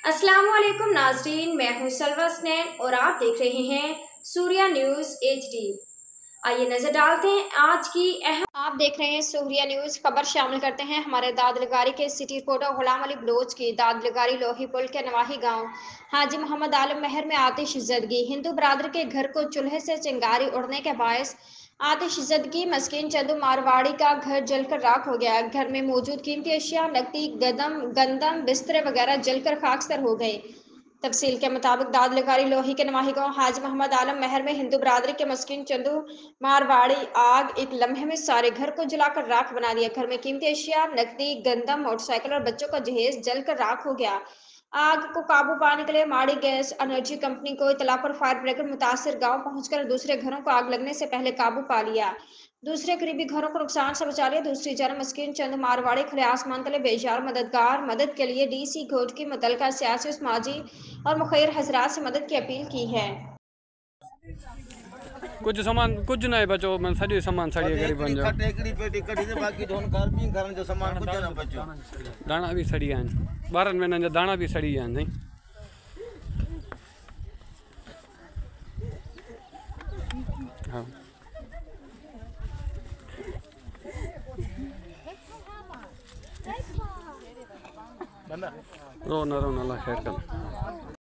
अस्सलामुअलैकुम नाज़रीन, मैं हूं सलवा हसनैन और आप देख रहे हैं सूर्या न्यूज़ HD। आइए नजर डालते हैं आज की अहम। आप देख रहे हैं सूर्या न्यूज़। खबर शामिल करते हैं हमारे दादलगारी के city reporter Ghulam Ali Bloch की। दादलगारी लोही पुल के नवाही गांव हाजी मोहम्मद आलम महर में आतिश ज़दगी। हिंदू बरादर के घर को चूल्हे से चिंगारी उड़ने के बायस आतिश ज़दगी। मस्कीन चंदू मारवाड़ी का घर जलकर राख हो गया। घर में मौजूद कीमती अशिया, नकदी, गंदम, बिस्तरे वगैरह जलकर खाकसर हो गए। तफसील के मुताबिक दादलगारी लोही के नवाही गांव हाजी मोहम्मद आलम महर में हिंदू बरादरी के मस्कीन चंदू मारवाड़ी आग एक लम्हे में सारे घर को जलाकर राख बना दिया। घर में कीमती अशिया, नकदी, गंदम, मोटरसाइकिल और बच्चों का जहेज जलकर राख हो गया। आग को काबू पाने के लिए माड़ी गैस एनर्जी कंपनी को इतला पर फायर ब्रिगेड मुतासिर गांव पहुंचकर दूसरे घरों को आग लगने से पहले काबू पा लिया। दूसरे करीबी घरों को नुकसान से बचा लिया। दूसरी जानब मस्कीन चंद मारवाड़ी खुले आसमान तले बेजार मददगार मदद के लिए DC कोर्ट की मुतलका सियासी, समाजी और मुखैर हजरात से मदद की अपील की है। कुछ सामान कुछ नहीं बचो, मैं सॼो सामान सड़ी गरीब बन जाओ। पेटी कढी ते बाक़ी धोन खार पी घर जो सामान कुछ न बचो। दाना भी सड़ी आहिनि, 12 महीननि जा दाना भी सड़ी आहिनि। हाँ रो न अल्लाह खैर कर।